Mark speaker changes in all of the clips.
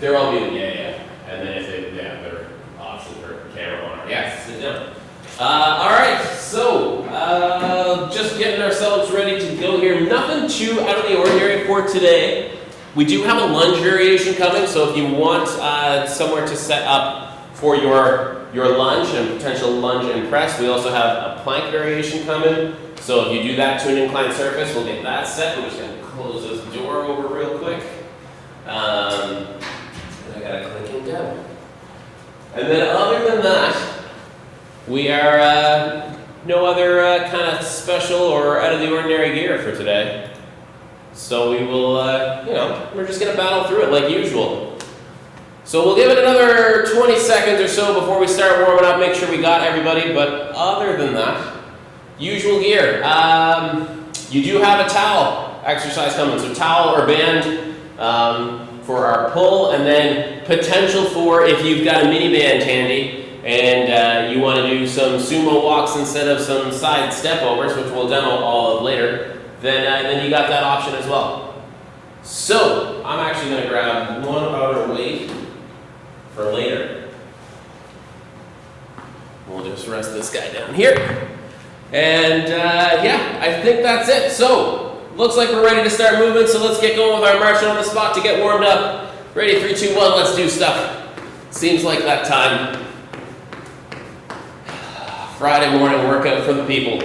Speaker 1: They're all muted, yeah. And then if they're option for camera on. Yes, sit down. All right, so just getting ourselves ready to go here. Nothing too out of the ordinary for today. We do have a lunge variation coming, so if you want somewhere to set up for your lunge and potential lunge and press, we also have a plank variation coming. So if you do that to an inclined surface, we'll get that set. We're just going to close this door over real quick. And I got it clicking down. And then other than that, we are no other kind of special or out of the ordinary gear for today. So we will, we're just going to battle through it like usual. So we'll give it another 20 seconds or so before we start warming up, make sure we got everybody. But other than that, usual gear. You do have a towel exercise coming. So towel or band for our pull, and then potential for if you've got a mini band handy and you want to do some sumo walks instead of some side step overs, which we'll demo all of later, then you got that option as well. So I'm actually going to grab one other weight for later. We'll just rest this guy down here. And I think that's it. So looks like we're ready to start moving, so let's get going with our march on the spot to get warmed up. Ready, 3, 2, 1, let's do stuff. Seems like that time. Friday morning workout for the people.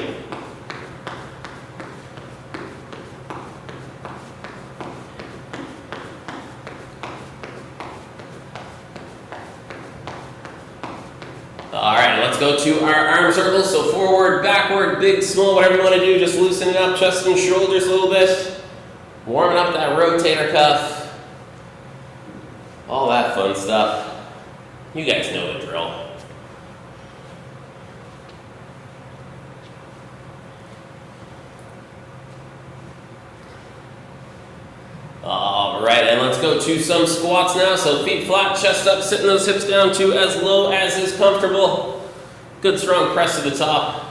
Speaker 1: All right, let's go to our arm circles. So forward, backward, big, small, whatever you want to do. Just loosening up chest and shoulders a little bit. Warming up that rotator cuff. All that fun stuff. You guys know the drill. All right, and let's go to some squats now. So feet flat, chest up, sitting those hips down to as low as is comfortable. Good strong press to the top.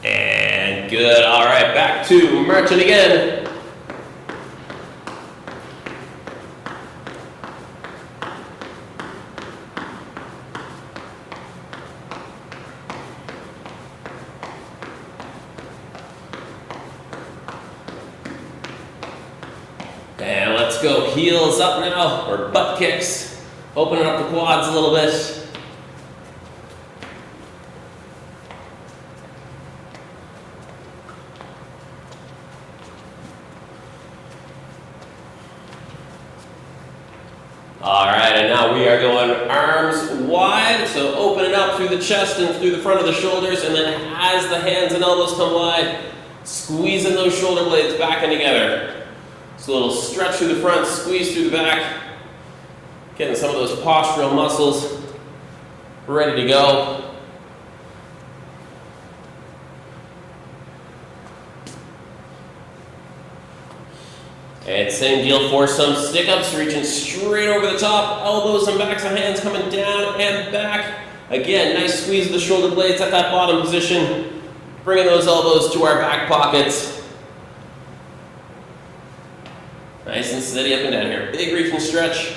Speaker 1: And good. All right, back to marching again. And let's go heels up now, or butt kicks. Opening up the quads a little bit. All right, and now we are going arms wide, so opening up through the chest and through the front of the shoulders, and then as the hands and elbows come wide, squeezing those shoulder blades back and together. So a little stretch through the front, squeeze through the back, getting some of those postural muscles ready to go. And same deal for some stick-ups, reaching straight over the top, elbows and backs of hands coming down and back. Again, nice squeeze of the shoulder blades at that bottom position, bringing those elbows to our back pockets. Nice and steady up and down here. Big reach and stretch,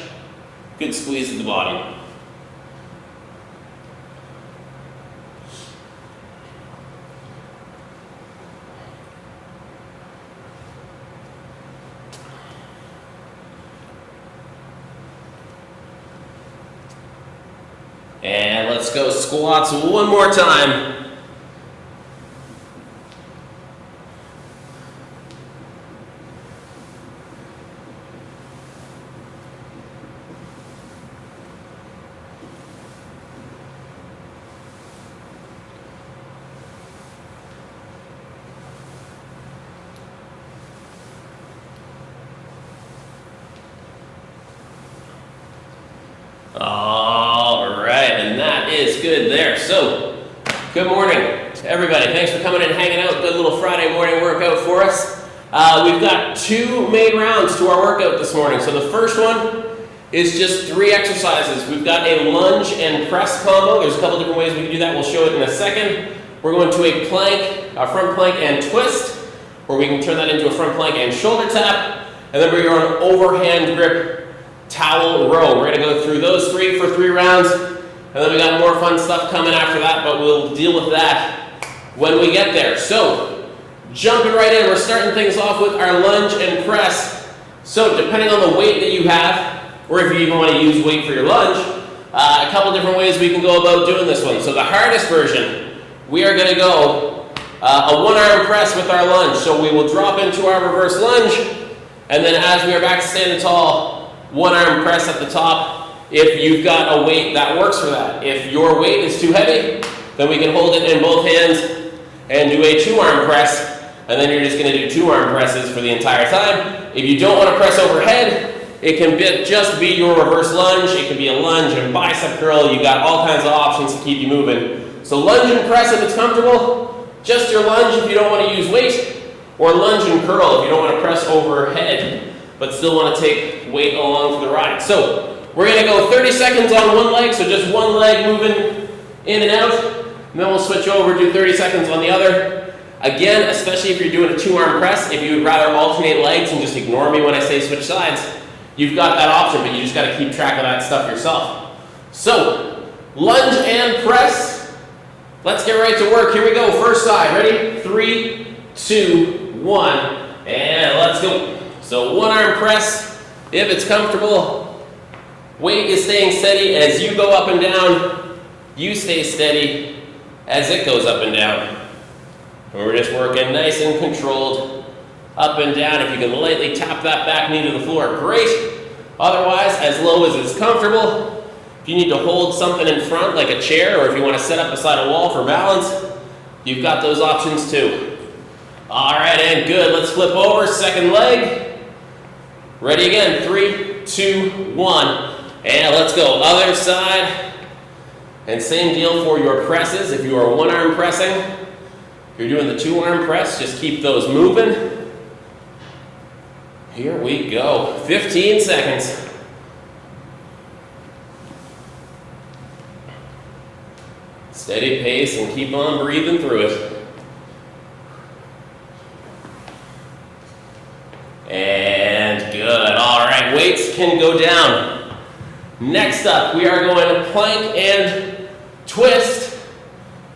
Speaker 1: good squeeze at the bottom. And let's go squats one more time. All right, and that is good there. So, good morning to Everybody, thanks for coming and hanging out. Good little Friday morning workout for us. We've got 2 main rounds to our workout this morning. So the first one is just 3 exercises. We've got a lunge and press combo. There's a couple different ways we can do that. We'll show it in a second. We're going to a plank, a front plank and twist, or we can turn that into a front plank and shoulder tap. And then we're on overhand grip towel row. We're going to go through those 3 for 3 rounds. And then we got more fun stuff coming after that, but we'll deal with that when we get there. So, jumping right in, we're starting things off with our lunge and press. So, depending on the weight that you have, or if you even want to use weight for your lunge, a couple different ways we can go about doing this one. So, the hardest version, we are going to go a 1-arm press with our lunge. So, we will drop into our reverse lunge, and then as we are back to standing tall, 1-arm press at the top. If you've got a weight that works for that. If your weight is too heavy, then we can hold it in both hands and do a 2-arm press, and then you're just going to do 2-arm presses for the entire time. If you don't want to press overhead, it can just be your reverse lunge. It can be a lunge and bicep curl. You got all kinds of options to keep you moving. So lunge and press if it's comfortable, just your lunge if you don't want to use weight, or lunge and curl if you don't want to press overhead, but still want to take weight along for the ride. So we're going to go 30 seconds on one leg, so just one leg moving in and out. And then we'll switch over, do 30 seconds on the other. Again, especially if you're doing a 2-arm press, if you would rather alternate legs and just ignore me when I say switch sides, you've got that option, but you just got to keep track of that stuff yourself. So, lunge and press. Let's get right to work. Here we go. First side. Ready? 3, 2, 1, and let's go. So 1-arm press, if it's comfortable. Weight is staying steady as you go up and down. You stay steady as it goes up and down. And we're just working nice and controlled up and down. If you can lightly tap that back knee to the floor, great. Otherwise, as low as is comfortable. If you need to hold something in front like a chair, or if you want to set up beside a wall for balance, you've got those options too. All right, and good. Let's flip over, second leg. Ready again, 3, 2, 1, and let's go. Other side. And same deal for your presses. If you are 1-arm pressing, if you're doing the 2-arm press, just keep those moving. Here we go. 15 seconds. Steady pace and keep on breathing through it. And good. All right, weights can go down. Next up, we are going to plank and twist,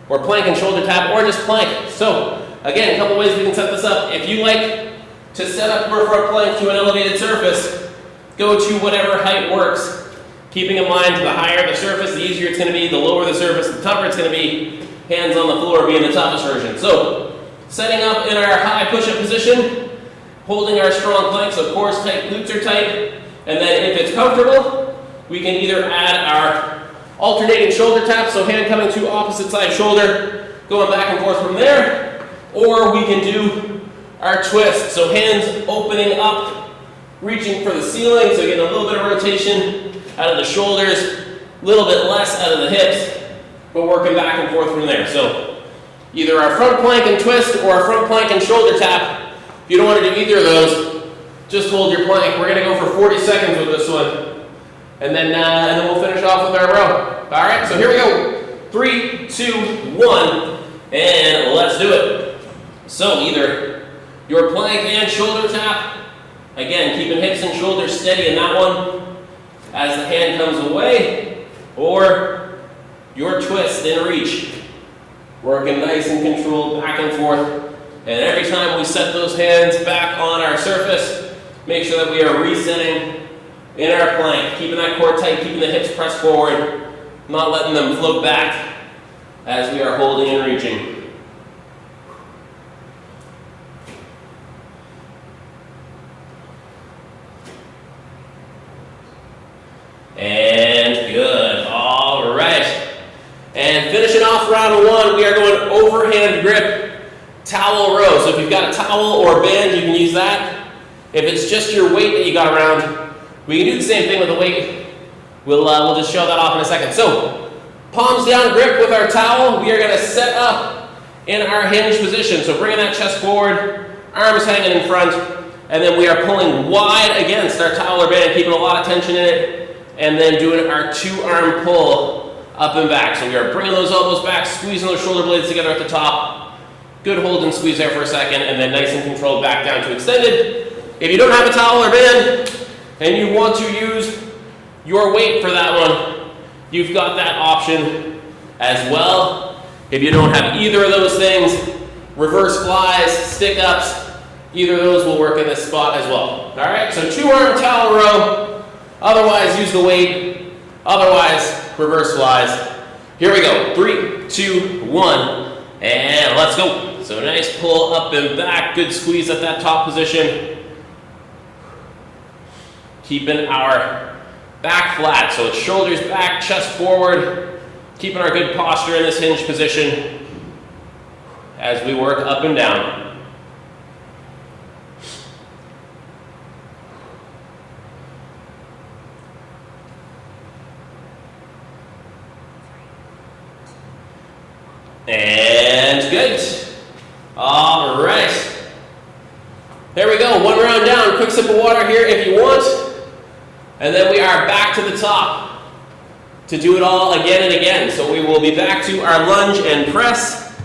Speaker 1: or plank and shoulder tap, or just plank. So, again, a couple ways we can set this up. If you like to set up your front plank to an elevated surface, go to whatever height works. Keeping in mind, the higher the surface, the easier it's going to be. The lower the surface, the tougher it's going to be. Hands on the floor being the toughest version. So, setting up in our high push-up position, holding our strong plank, so core's tight, glutes are tight, and then if it's comfortable, we can either add our alternating shoulder tap, so hand coming to opposite side shoulder, going back and forth from there, or we can do our twist, so hands opening up, reaching for the ceiling, so getting a little bit of rotation out of the shoulders, a little bit less out of the hips, but working back and forth from there. So either our front plank and twist or our front plank and shoulder tap. If you don't want to do either of those, just hold your plank. We're going to go for 40 seconds with this one. And then we'll finish off with our row. All right, so here we go. 3, 2, 1, and let's do it. So either your plank and shoulder tap, again, keeping hips and shoulders steady in that one as the hand comes away, or your twist and reach. Working nice and controlled back and forth. And every time we set those hands back on our surface, make sure that we are resetting in our plank, keeping that core tight, keeping the hips pressed forward, not letting them float back as we are holding and reaching. And good. All right. And finishing off round 1, we are going overhand grip towel row. So if you've got a towel or a band, you can use that. If it's just your weight that you got around, we can do the same thing with the weight. We'll just show that off in a second. So, palms down grip with our towel. We are going to set up in our hinge position. So bringing that chest forward, arms hanging in front, and then we are pulling wide against our towel or band, keeping a lot of tension in it, and then doing our 2-arm pull up and back. So we are bringing those elbows back, squeezing those shoulder blades together at the top. Good hold and squeeze there for a second, and then nice and controlled back down to extended. If you don't have a towel or band, and you want to use your weight for that one, you've got that option as well. If you don't have either of those things, reverse flies, stick-ups, either of those will work in this spot as well. All right, so 2-arm towel row, otherwise use the weight, otherwise reverse flies. Here we go, 3, 2, 1, and let's go. So nice pull up and back, good squeeze at that top position. Keeping our back flat, so it's shoulders back, chest forward, keeping our good posture in this hinge position as we work up and down. And good. All right. There we go, 1 round down. Quick sip of water here if you want. And then we are back to the top to do it all again and again. So we will be back to our lunge and press.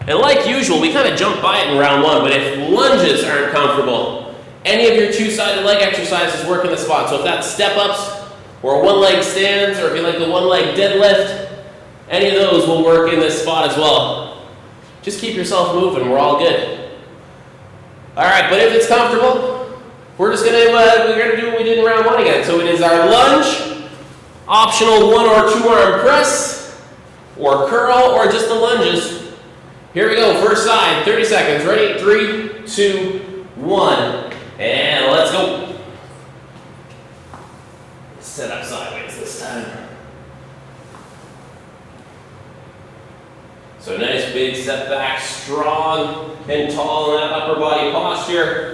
Speaker 1: And like usual, we kind of jumped by it in round 1, but if lunges aren't comfortable, any of your 2-sided leg exercises work in the spot. So if that's step-ups or 1-leg stands, or if you like the 1-leg deadlift, any of those will work in this spot as well. Just keep yourself moving, we're all good. All right, but if it's comfortable, we're just gonna do what we did in round 1 again. So it is our lunge, optional 1 or 2-arm press, or curl, or just the lunges. Here we go, first side, 30 seconds. Ready? 3, 2, 1, and let's go. Set up sideways this time. So nice big step back, strong and tall in that upper body posture.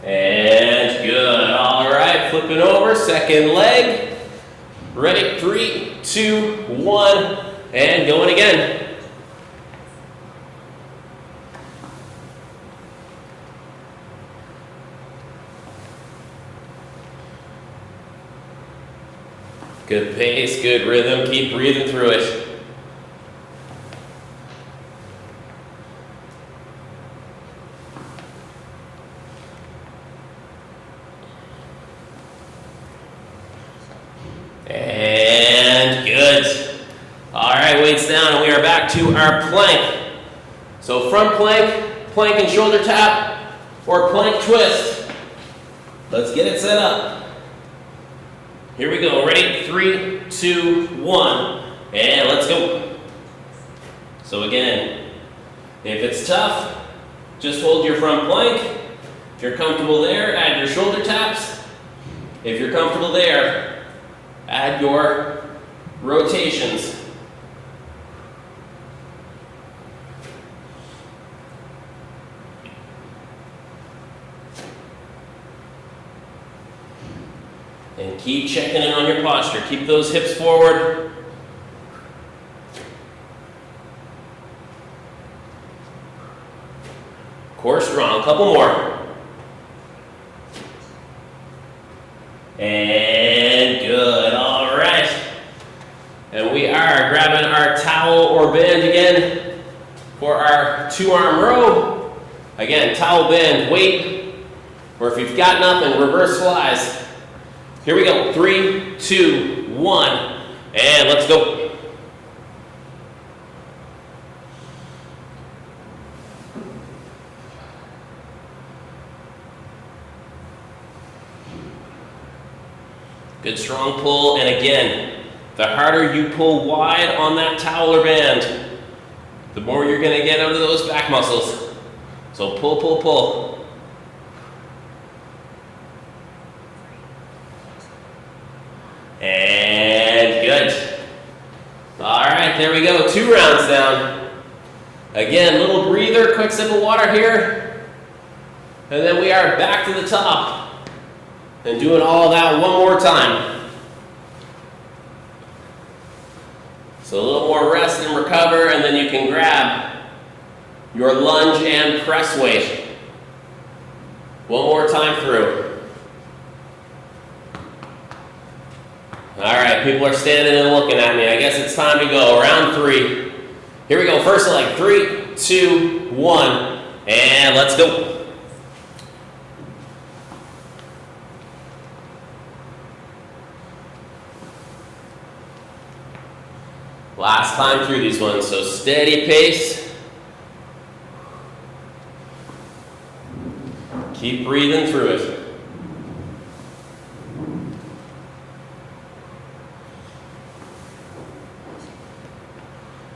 Speaker 1: And good, all right, flipping over, second leg. Ready, 3, 2, 1, and going again. Good pace, good rhythm, keep breathing through it. And good. All right, weights down, and we are back to our plank. So front plank, plank and shoulder tap, or plank twist. Let's get it set up. Here we go, ready? 3, 2, 1, and let's go. So again, if it's tough, just hold your front plank. If you're comfortable there, add your shoulder taps. If you're comfortable there, add your rotations. And keep checking in on your posture. Keep those hips forward. Core strong. Couple more. And good. All right. And we are grabbing our towel or band again for our 2-arm row. Again, towel, band, weight, or if you've got nothing, reverse flies. Here we go, 3, 2, 1, and let's go. Good strong pull, and again, the harder you pull wide on that towel or band, the more you're gonna get out of those back muscles. So pull, pull, pull. And good. All right, there we go, 2 rounds down. Again, little breather, quick sip of water here. And then we are back to the top and doing all that one more time. So a little more rest and recover, and then you can grab your lunge and press weight. One more time through. All right, people are standing and looking at me. I guess it's time to go. Round 3. Here we go. First leg. 3, 2, 1, and let's go. Last time through these ones, so steady pace. Keep breathing through it.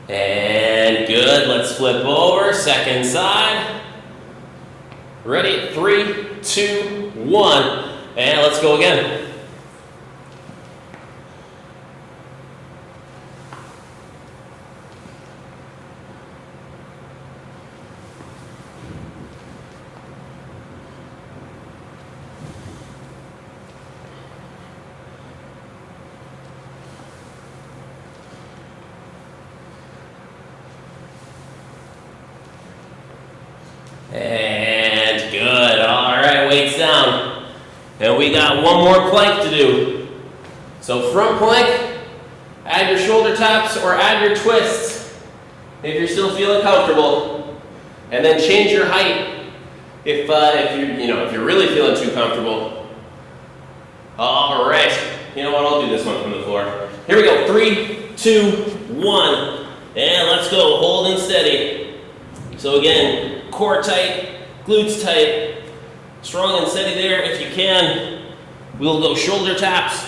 Speaker 1: And good, let's flip over, second side. Ready, 3, 2, 1, and let's go again. And good. All right, weights down. And we got one more plank to do. So front plank, add your shoulder taps or add your twists if you're still feeling comfortable. And then change your height if you're really feeling too comfortable. All right. You know what? I'll do this one from the floor. Here we go. 3, 2, 1. And let's go. Hold and steady. So again, core tight, glutes tight, strong and steady there if you can. We'll go shoulder taps.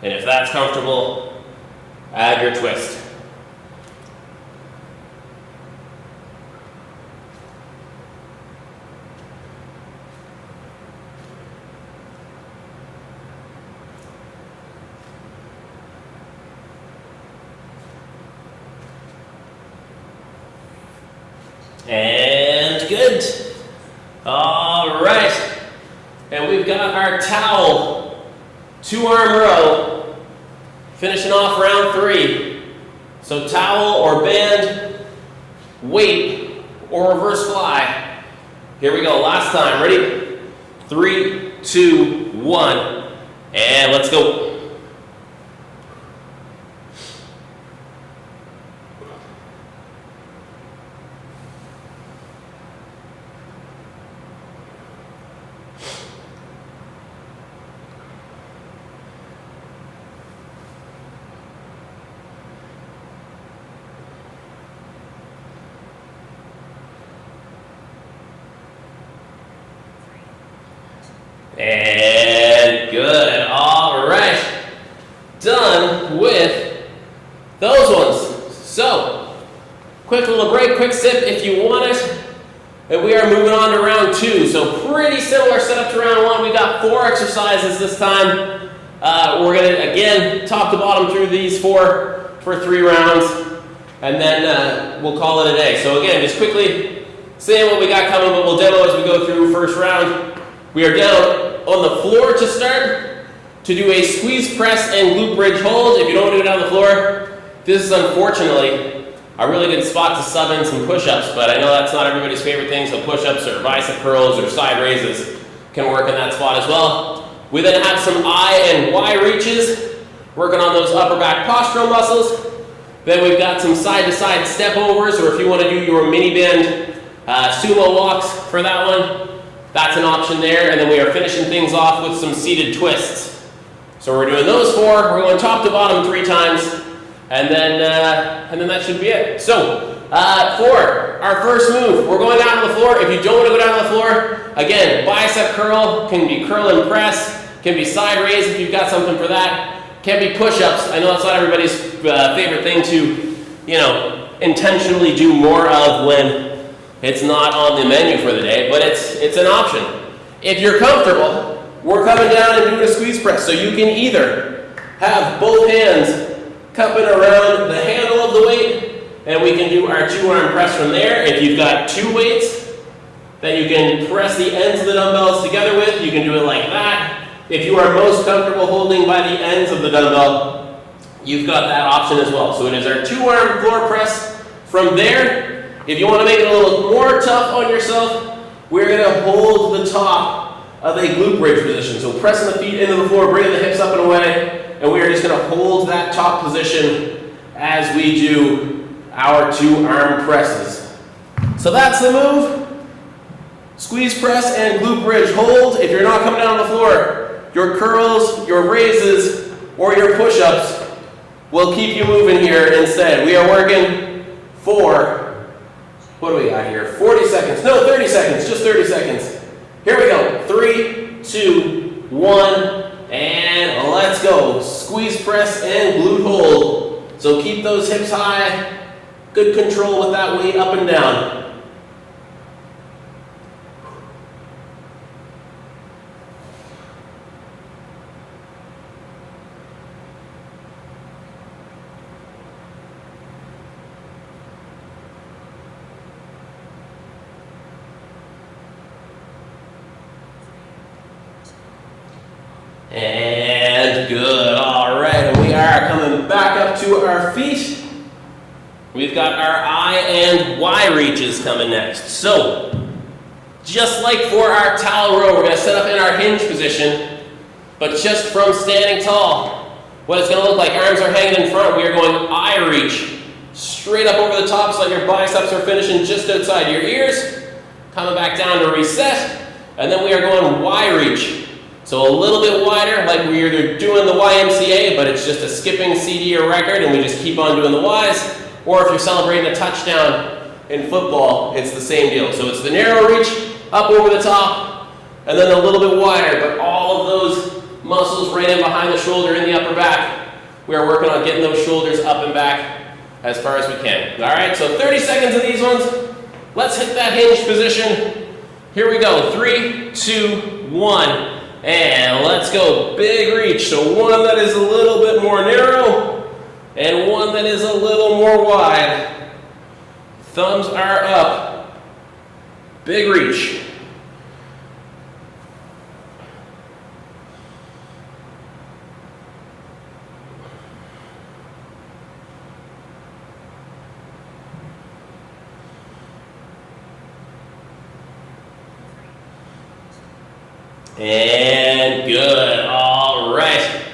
Speaker 1: And if that's comfortable, add your twist. And good. All right. And we've got our towel, 2-arm row, finishing off round 3. So towel or band, weight, or reverse fly. Here we go, last time, ready? 3, 2, 1, and let's go. And good. All right. Done with those ones. So, quick little break, quick sip if you want it. And we are moving on to round 2. So pretty similar setup to round 1. We got 4 exercises this time. We're going to, again, top to bottom through these 4 for 3 rounds. And then we'll call it a day. So again, just quickly saying what we got coming, but we'll demo as we go through first round. We are down on the floor to start to do a squeeze press and glute bridge hold. If you don't do it on the floor, this is unfortunately a really good spot to sub in some push-ups, but I know that's not everybody's favorite thing, so push-ups or bicep curls or side raises can work in that spot as well. We then have some I and Y reaches, working on those upper back postural muscles. Then we've got some side-to-side step overs, or if you want to do your mini band sumo walks for that one, that's an option there. And then we are finishing things off with some seated twists. So we're doing those 4. We're going top to bottom 3 times, and then that should be it. So for our first move, we're going down to the floor. If you don't want to go down to the floor, again, bicep curl can be curl and press, can be side raise if you've got something for that, can be push-ups. I know it's not everybody's favorite thing to, intentionally do more of when it's not on the menu for the day, but it's an option. If you're comfortable, we're coming down and doing a squeeze press. So you can either have both hands cupping around the handle of the weight and we can do our 2-arm press from there. If you've got 2 weights that you can press the ends of the dumbbells together with, you can do it like that. If you are most comfortable holding by the ends of the dumbbell, you've got that option as well. So it is our 2-arm floor press. From there, if you want to make it a little more tough on yourself, we're going to hold the top of a glute bridge position. So pressing the feet into the floor, bringing the hips up and away, and we are just going to hold that top position as we do our 2-arm presses. So that's the move. Squeeze press and glute bridge hold. If you're not coming down on the floor, your curls, your raises, or your push-ups will keep you moving here instead. We are working for, what do we got here? 40 seconds. No, 30 seconds. Just 30 seconds. Here we go. 3, 2, 1, and let's go. Squeeze press and glute hold. So keep those hips high. Good control with that weight up and down. And good, all right, and we are coming back up to our feet. We've got our I and Y reaches coming next. So, just like for our towel row, we're going to set up in our hinge position, but just from standing tall. What it's going to look like, arms are hanging in front, we are going I reach. Straight up over the top so that your biceps are finishing just outside your ears. Coming back down to reset, and then we are going Y reach. So a little bit wider, like we're either doing the YMCA, but it's just a skipping CD or record, and we just keep on doing the Ys. Or if you're celebrating a touchdown in football, it's the same deal. So it's the narrow reach, up over the top, and then a little bit wider, but all of those muscles right in behind the shoulder, in the upper back. We are working on getting those shoulders up and back as far as we can. All right, so 30 seconds of these ones. Let's hit that hinge position. Here we go, 3, 2, 1. And let's go, big reach. So one that is a little bit more narrow and one that is a little more wide. Thumbs are up, big reach. And good, all right.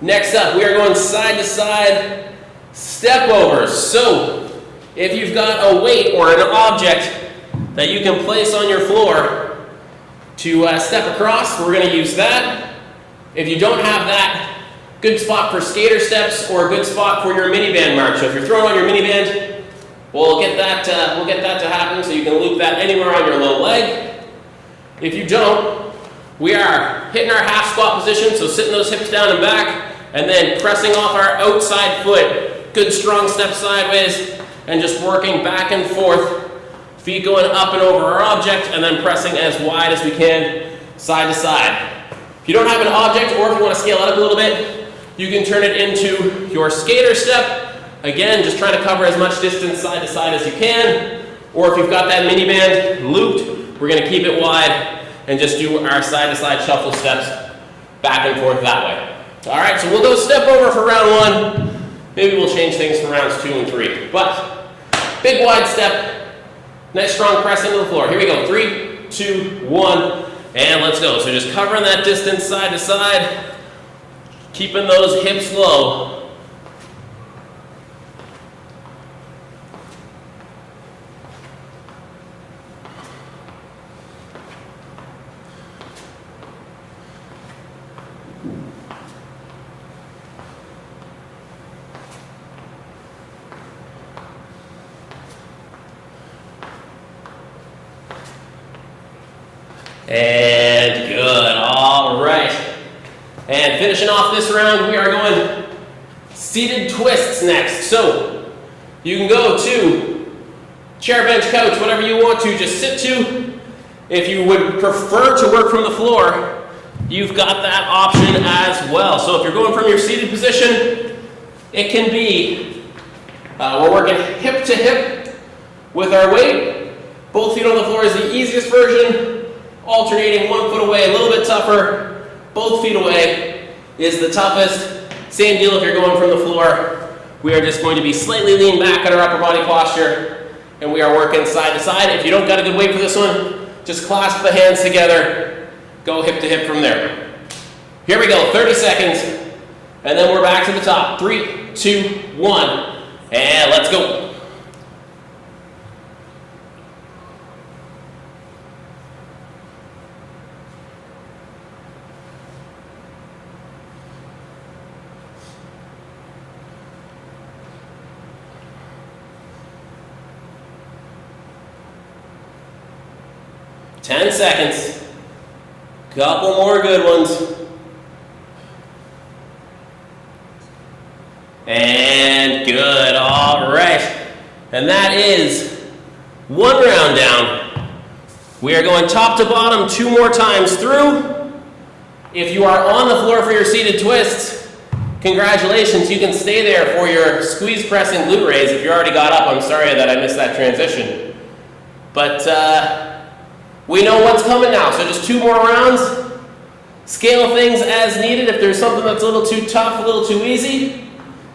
Speaker 1: Next up, we are going side to side step overs. So if you've got a weight or an object that you can place on your floor to step across, we're going to use that. If you don't have that, good spot for skater steps or a good spot for your mini band march. So if you're throwing on your mini band, we'll get that to happen so you can loop that anywhere on your low leg. If you don't, we are hitting our half squat position, so sitting those hips down and back, and then pressing off our outside foot. Good strong step sideways, and just working back and forth. Feet going up and over our object, and then pressing as wide as we can, side to side. If you don't have an object, or if you want to scale it up a little bit, you can turn it into your skater step. Again, just try to cover as much distance side to side as you can. Or if you've got that mini band looped, we're going to keep it wide and just do our side-to-side shuffle steps back and forth that way. All right, so we'll go step over for round 1. Maybe we'll change things for rounds 2 and 3. But big wide step, nice strong press into the floor. Here we go, 3, 2, 1, and let's go. So just covering that distance side to side, keeping those hips low. And good, all right. And finishing off this round, we are going seated twists next. So you can go to chair, bench, couch, whatever you want to, just sit to. If you would prefer to work from the floor, you've got that option as well. So if you're going from your seated position, it can be We're working hip to hip with our weight. Both feet on the floor is the easiest version. Alternating 1 foot away, a little bit tougher. Both feet away is the toughest. Same deal if you're going from the floor. We are just going to be slightly lean back at our upper body posture, and we are working side to side. If you don't got a good weight for this one, just clasp the hands together. Go hip to hip from there. Here we go, 30 seconds, and then we're back to the top. 3, 2, 1, and let's go. Ten seconds. Couple more good ones. And good, all right. And that is 1 round down. We are going top to bottom 2 more times through. If you are on the floor for your seated twists, congratulations, you can stay there for your squeeze press and glute raise. If you already got up, I'm sorry that I missed that transition. But we know what's coming now, so just 2 more rounds. Scale things as needed. If there's something that's a little too tough, a little too easy,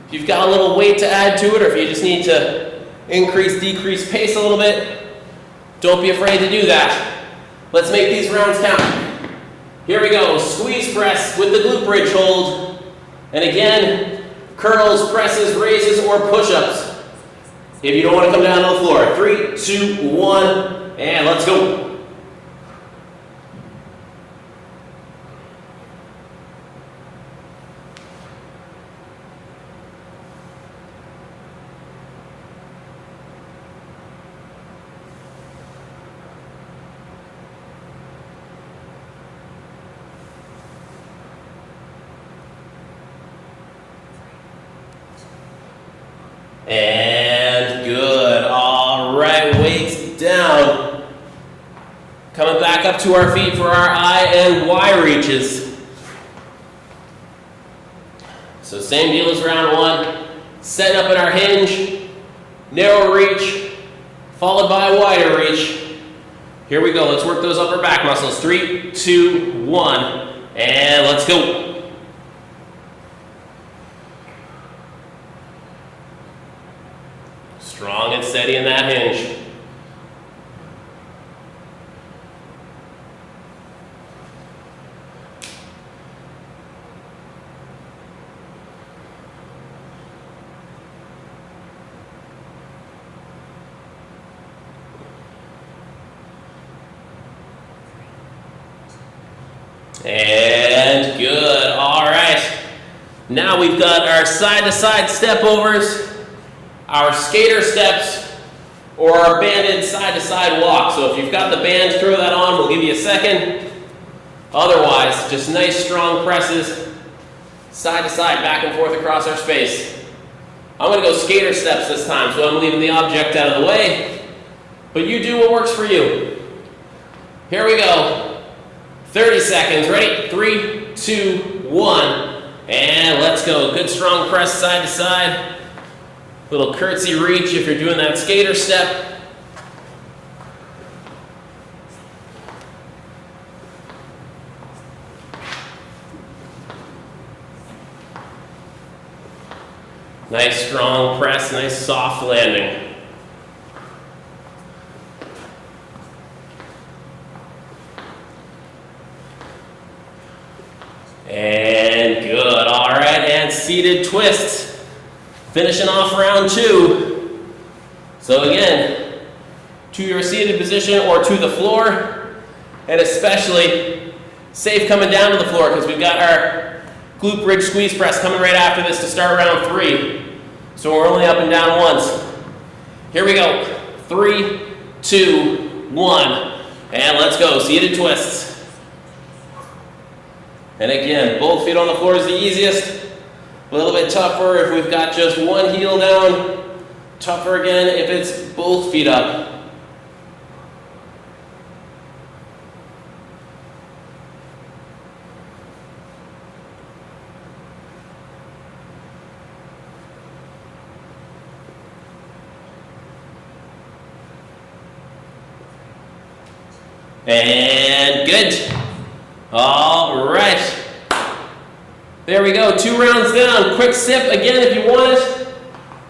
Speaker 1: if you've got a little weight to add to it, or if you just need to increase, decrease pace a little bit, don't be afraid to do that. Let's make these rounds count. Here we go, squeeze press with the glute bridge hold. And again, curls, presses, raises, or push-ups. If you don't want to come down to the floor. 3, 2, 1, and let's go. And good, all right, weights down. Coming back up to our feet for our I and Y reaches. So same deal as round 1. Setting up in our hinge, narrow reach, followed by a wider reach. Here we go, let's work those upper back muscles. 3, 2, 1, and let's go. Strong and steady in that hinge. And good, all right. Now we've got our side-to-side step overs, our skater steps, or our banded side-to-side walk. So if you've got the band, throw that on, we'll give you a second. Otherwise, just nice strong presses, side to side, back and forth across our space. I'm gonna go skater steps this time, so I'm leaving the object out of the way, but you do what works for you. Here we go. 30 seconds, ready? 3, 2, 1, and let's go. Good strong press side to side. Little curtsy reach if you're doing that skater step. Nice strong press, nice soft landing. And good, all right, and seated twists. Finishing off round 2. So again, to your seated position or to the floor, and especially safe coming down to the floor because we've got our glute bridge squeeze press coming right after this to start round 3. So we're only up and down once. Here we go. 3, 2, 1, and let's go. Seated twists. And again, both feet on the floor is the easiest. A little bit tougher if we've got just one heel down. Tougher again if it's both feet up. And good. All right. There we go, 2 rounds down. Quick sip again if you want it.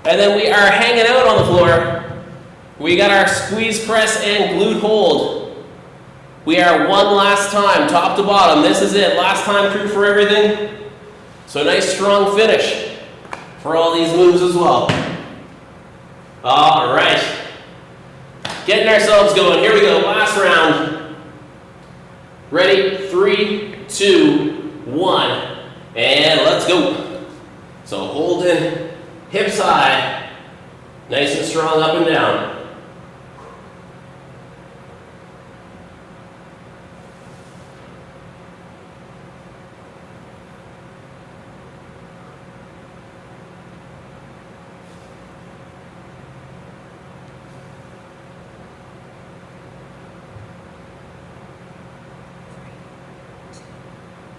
Speaker 1: And then we are hanging out on the floor. We got our squeeze press and glute hold. We are one last time, top to bottom. This is it, last time through for everything. So nice strong finish for all these moves as well. All right. Getting ourselves going. Here we go, last round. Ready? 3, 2, 1. And let's go. So holding, hips high, nice and strong up and down.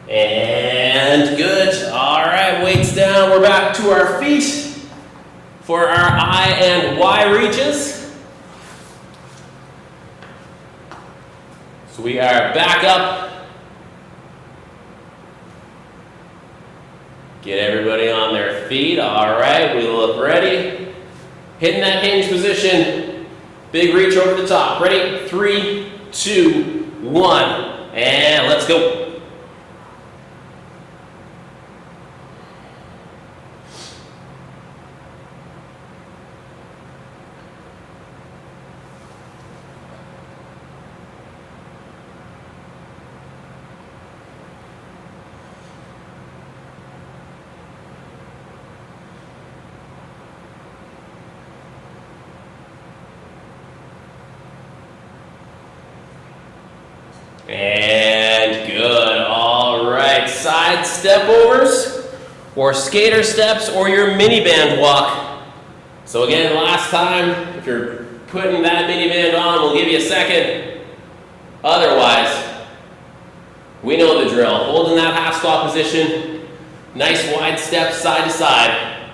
Speaker 1: And good. All right, weights down. We're back to our feet for our I and Y reaches. So we are back up. Get everybody on their feet. All right, we look ready. Hitting that hinge position. Big reach over the top. Ready? 3, 2, 1. And let's go. And good. All right. Side step overs or skater steps or your mini band walk. So again, last time, if you're putting that mini band on, we'll give you a second. Otherwise, we know the drill. Holding that half squat position. Nice wide steps side to side.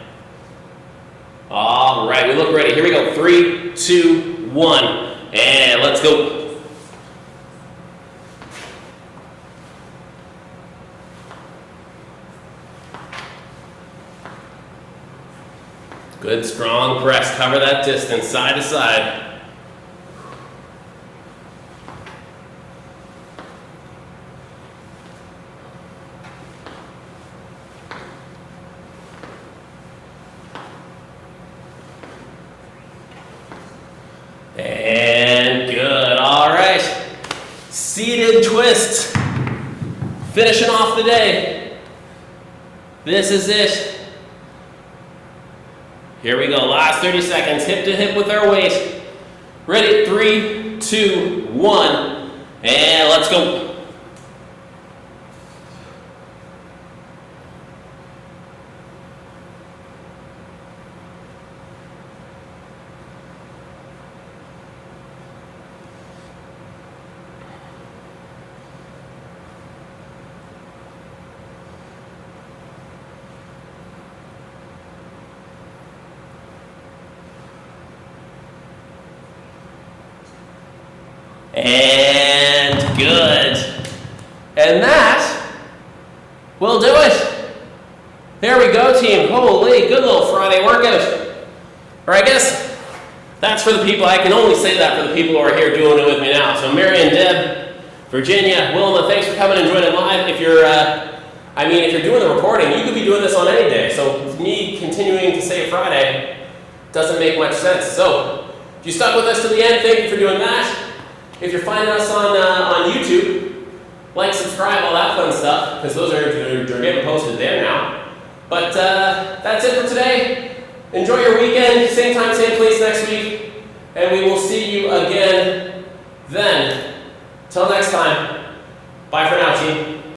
Speaker 1: All right. We look ready. Here we go. 3, 2, 1. And let's go. Good strong press, cover that distance, side to side. And good, all right. Seated twist, finishing off the day. This is it. Here we go, last 30 seconds, hip to hip with our weight. Ready, 3, 2, 1, and let's go. And good. And that will do it. There we go, team. Holy, good little Friday workout. Or I guess that's for the people, I can only say that for the people who are here doing it with me now. So Mary and Deb, Virginia, Wilma, thanks for coming and joining live. If you're, if you're doing the recording, you could be doing this on any day. So me continuing to say Friday doesn't make much sense. So if you stuck with us to the end, thank you for doing that. If you're finding us on YouTube, like, subscribe, all that fun stuff, because those are getting posted there now. But that's it for today. Enjoy your weekend. Same time, same place next week. And we will see you again then. Till next time. Bye for now, team.